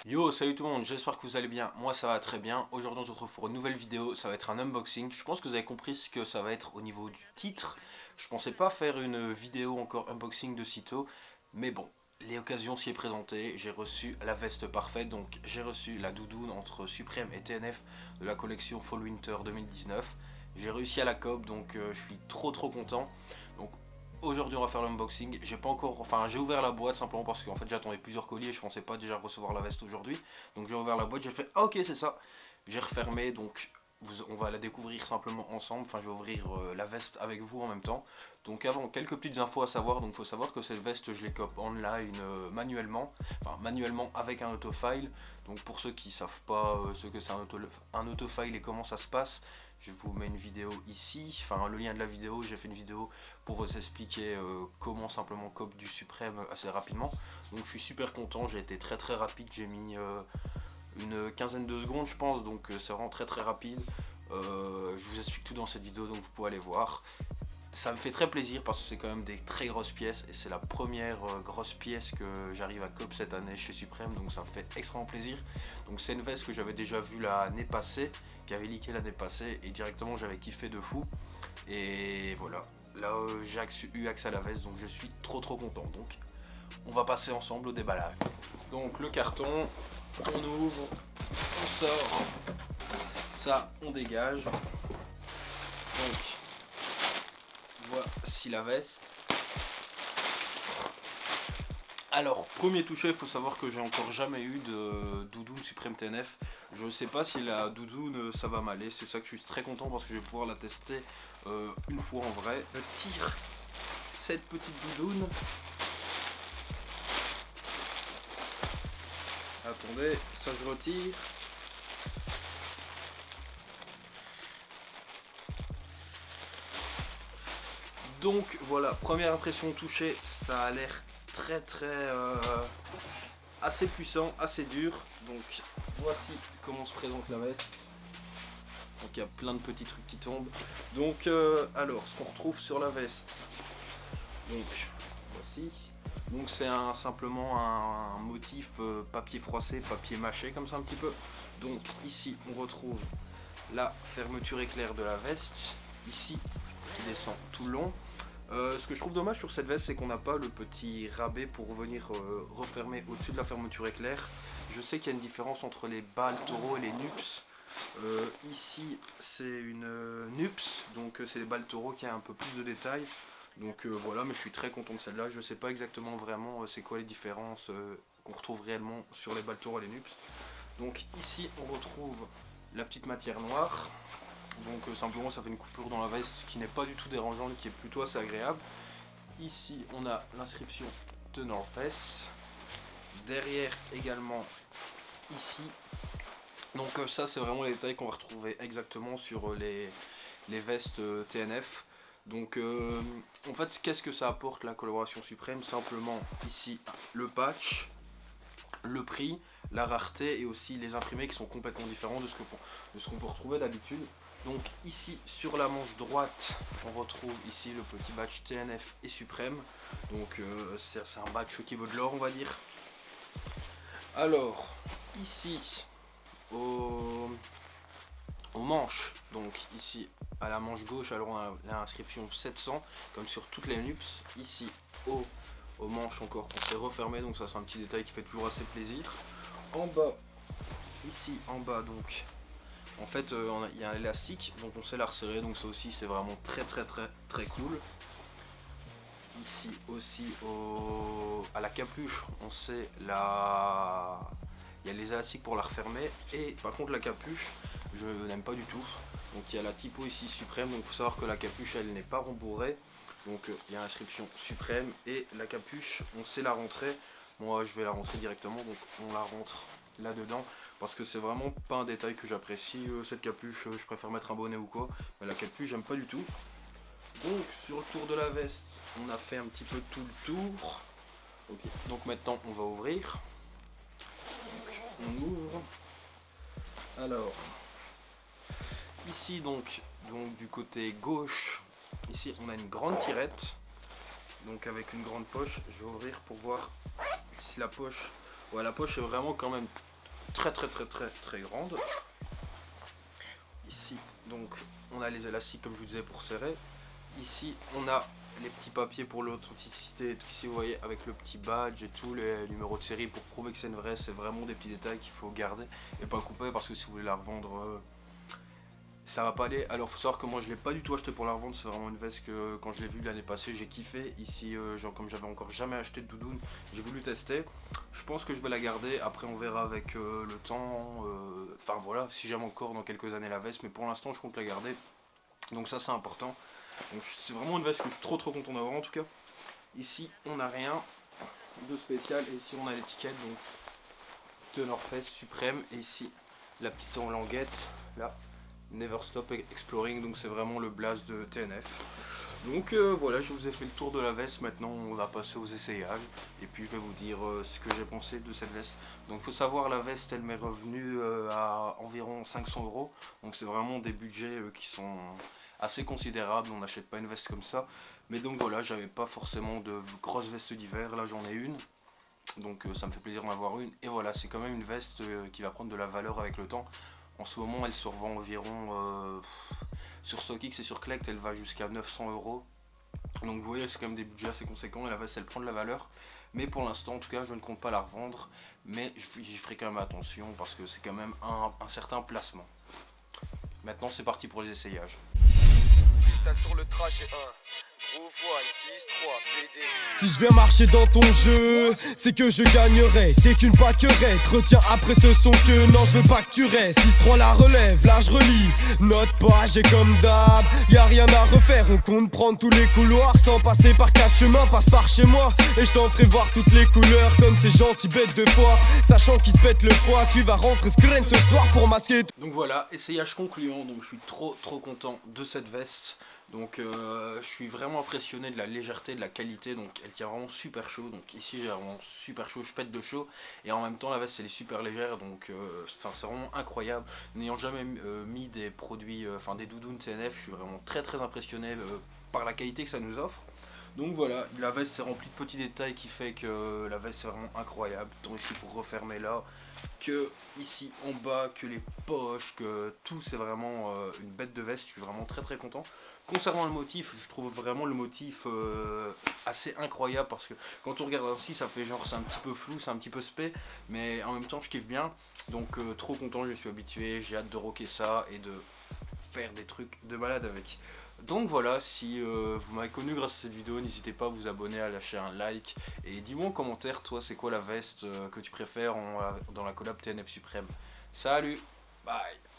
Yo, salut tout le monde, j'espère que vous allez bien, moi ça va très bien. Aujourd'hui on se retrouve pour une nouvelle vidéo, ça va être un unboxing. Je pense que vous avez compris ce que ça va être au niveau du titre. Je pensais pas faire une vidéo encore unboxing de sitôt, mais bon, l'occasion s'y est présentée. J'ai reçu la veste parfaite, donc j'ai reçu la doudoune entre Supreme et TNF de la collection Fall Winter 2019. J'ai réussi à la COP, donc je suis trop content. Donc aujourd'hui on va faire l'unboxing. J'ai pas encore, enfin j'ai ouvert la boîte simplement parce qu'en fait j'attendais plusieurs colis et je pensais pas déjà recevoir la veste aujourd'hui. Donc j'ai ouvert la boîte, j'ai fait ah ok c'est ça. J'ai refermé donc on va la découvrir simplement ensemble. Enfin je vais ouvrir la veste avec vous en même temps. Donc avant quelques petites infos à savoir. Donc il faut savoir que cette veste je les cope online manuellement, enfin manuellement avec un autofile. Donc pour ceux qui savent pas ce que c'est un autofile et comment ça se passe, je vous mets une vidéo ici, enfin le lien de la vidéo, j'ai fait une vidéo pour vous expliquer comment simplement cop du Suprême assez rapidement. Donc je suis super content, j'ai été très rapide, j'ai mis une quinzaine de secondes je pense, donc c'est vraiment très rapide. Je vous explique tout dans cette vidéo, donc vous pouvez aller voir. Ça me fait très plaisir parce que c'est quand même des très grosses pièces et c'est la première grosse pièce que j'arrive à cop cette année chez Supreme, donc ça me fait extrêmement plaisir. Donc c'est une veste que j'avais déjà vue l'année passée, qui avait leaké l'année passée et directement j'avais kiffé de fou. Et voilà, là j'ai eu accès à la veste, donc je suis trop content. Donc on va passer ensemble au déballage. Donc le carton, on ouvre, on sort, ça on dégage. Donc voici la veste. Alors, premier toucher, il faut savoir que j'ai encore jamais eu de doudoune Supreme TNF. Je ne sais pas si la doudoune ça va m'aller, c'est ça que je suis très content parce que je vais pouvoir la tester une fois en vrai. Je tire cette petite doudoune. Attendez, ça je retire. Donc voilà, première impression touchée, ça a l'air très assez puissant, assez dur. Donc voici comment se présente la veste. Donc il y a plein de petits trucs qui tombent. Donc alors ce qu'on retrouve sur la veste. Donc voici. Donc c'est simplement un motif papier froissé, papier mâché comme ça un petit peu. Donc ici on retrouve la fermeture éclair de la veste. Ici qui descend tout le long. Ce que je trouve dommage sur cette veste, c'est qu'on n'a pas le petit rabais pour venir refermer au-dessus de la fermeture éclair. Je sais qu'il y a une différence entre les balles taureau et les NUPS. Ici, c'est une NUPS, donc c'est les balles taureau qui a un peu plus de détails. Donc voilà, mais je suis très content de celle-là. Je ne sais pas exactement vraiment c'est quoi les différences qu'on retrouve réellement sur les balles taureau et les NUPS. Donc ici, on retrouve la petite matière noire. Donc simplement ça fait une coupure dans la veste qui n'est pas du tout dérangeante, qui est plutôt assez agréable. Ici on a l'inscription The North Face. Derrière également ici. Donc ça c'est vraiment les détails qu'on va retrouver exactement sur les vestes TNF. Donc en fait qu'est-ce que ça apporte la collaboration Suprême? Simplement ici le patch, le prix, la rareté et aussi les imprimés qui sont complètement différents de ce qu'on peut retrouver d'habitude. Donc ici sur la manche droite on retrouve ici le petit badge TNF et Suprême. Donc c'est un badge qui vaut de l'or on va dire. Alors ici aux manches, donc ici à la manche gauche alors on a l'inscription 700 comme sur toutes les NUPS. Ici aux manches encore on s'est refermé, donc ça c'est un petit détail qui fait toujours assez plaisir. En bas, ici en bas donc en fait il y a un élastique donc on sait la resserrer, donc ça aussi c'est vraiment très cool. Ici aussi à la capuche on sait la... il y a les élastiques pour la refermer, et par contre la capuche je n'aime pas du tout. Donc il y a la typo ici Suprême, donc il faut savoir que la capuche elle n'est pas rembourrée. Donc il y a l'inscription Suprême et la capuche on sait la rentrer. Moi je vais la rentrer directement, donc on la rentre là dedans parce que c'est vraiment pas un détail que j'apprécie. Cette capuche je préfère mettre un bonnet ou quoi, mais la capuche j'aime pas du tout. Donc sur le tour de la veste on a fait un petit peu tout le tour. Okay. Donc maintenant on va ouvrir. Donc, on ouvre. Alors ici donc du côté gauche, ici on a une grande tirette, donc avec une grande poche. Je vais ouvrir pour voir si la poche, ouais, la poche est vraiment quand même très grande. Ici donc on a les élastiques comme je vous disais pour serrer. Ici on a les petits papiers pour l'authenticité et tout. Ici vous voyez avec le petit badge et tout, les numéros de série pour prouver que c'est une vraie. C'est vraiment des petits détails qu'il faut garder et pas couper, parce que si vous voulez la revendre ça va pas aller. Alors faut savoir que moi je l'ai pas du tout acheté pour la revendre. C'est vraiment une veste que quand je l'ai vue l'année passée j'ai kiffé. Ici genre comme j'avais encore jamais acheté de doudoune, j'ai voulu tester. Je pense que je vais la garder, après on verra avec le temps. Enfin voilà, si j'aime encore dans quelques années la veste, mais pour l'instant je compte la garder. Donc ça c'est important. Donc c'est vraiment une veste que je suis trop content d'avoir en tout cas. Ici on n'a rien de spécial, et ici on a l'étiquette donc de North Face Suprême, et ici la petite en languette là, Never Stop Exploring, donc c'est vraiment le blaze de TNF. Donc voilà, je vous ai fait le tour de la veste. Maintenant on va passer aux essayages et puis je vais vous dire ce que j'ai pensé de cette veste. Donc il faut savoir, la veste elle m'est revenue à environ 500 €. Donc c'est vraiment des budgets qui sont assez considérables. On n'achète pas une veste comme ça. Mais donc voilà, j'avais pas forcément de grosses vestes d'hiver, là j'en ai une. Donc ça me fait plaisir d'en avoir une. Et voilà, c'est quand même une veste qui va prendre de la valeur avec le temps. En ce moment elle se revend environ sur StockX et sur Collect, elle va jusqu'à 900 €. Donc vous voyez, c'est quand même des budgets assez conséquents et la veste elle prend de la valeur. Mais pour l'instant en tout cas je ne compte pas la revendre. Mais j'y ferai quand même attention parce que c'est quand même un certain placement. Maintenant c'est parti pour les essayages. Sur le trajet 1. Si je viens marcher dans ton jeu, c'est que je gagnerai. T'es qu'une pâquerette, retiens après ce son que non je veux pas que tu restes. 6-3 la relève, là je relis. Note pas, j'ai comme d'hab, y'a rien à refaire. On compte prendre tous les couloirs sans passer par 4 chemins. Passe par chez moi et je t'en ferai voir toutes les couleurs. Comme ces gentils bêtes de foire, sachant qu'ils se pètent le foie. Tu vas rentrer screen ce soir pour masquer. Donc voilà, essayage concluant. Donc je suis trop content de cette veste. Donc je suis vraiment impressionné de la légèreté, de la qualité. Donc elle tient vraiment super chaud. Donc ici j'ai vraiment super chaud, je pète de chaud. Et en même temps la veste elle est super légère. Donc c'est vraiment incroyable. N'ayant jamais mis des produits, enfin des doudounes TNF, je suis vraiment très impressionné par la qualité que ça nous offre. Donc voilà, la veste est remplie de petits détails qui fait que la veste est vraiment incroyable. Tant ici pour refermer là, que ici en bas, que les poches, que tout, c'est vraiment une bête de veste. Je suis vraiment très content. Concernant le motif, je trouve vraiment le motif assez incroyable, parce que quand on regarde ainsi ça fait genre c'est un petit peu flou, c'est un petit peu spé, mais en même temps je kiffe bien. Donc trop content, je suis habitué, j'ai hâte de rocker ça et de faire des trucs de malade avec. Donc voilà, si vous m'avez connu grâce à cette vidéo, n'hésitez pas à vous abonner, à lâcher un like. Et dis-moi en commentaire, toi c'est quoi la veste que tu préfères dans la collab TNF Suprême. Salut, bye.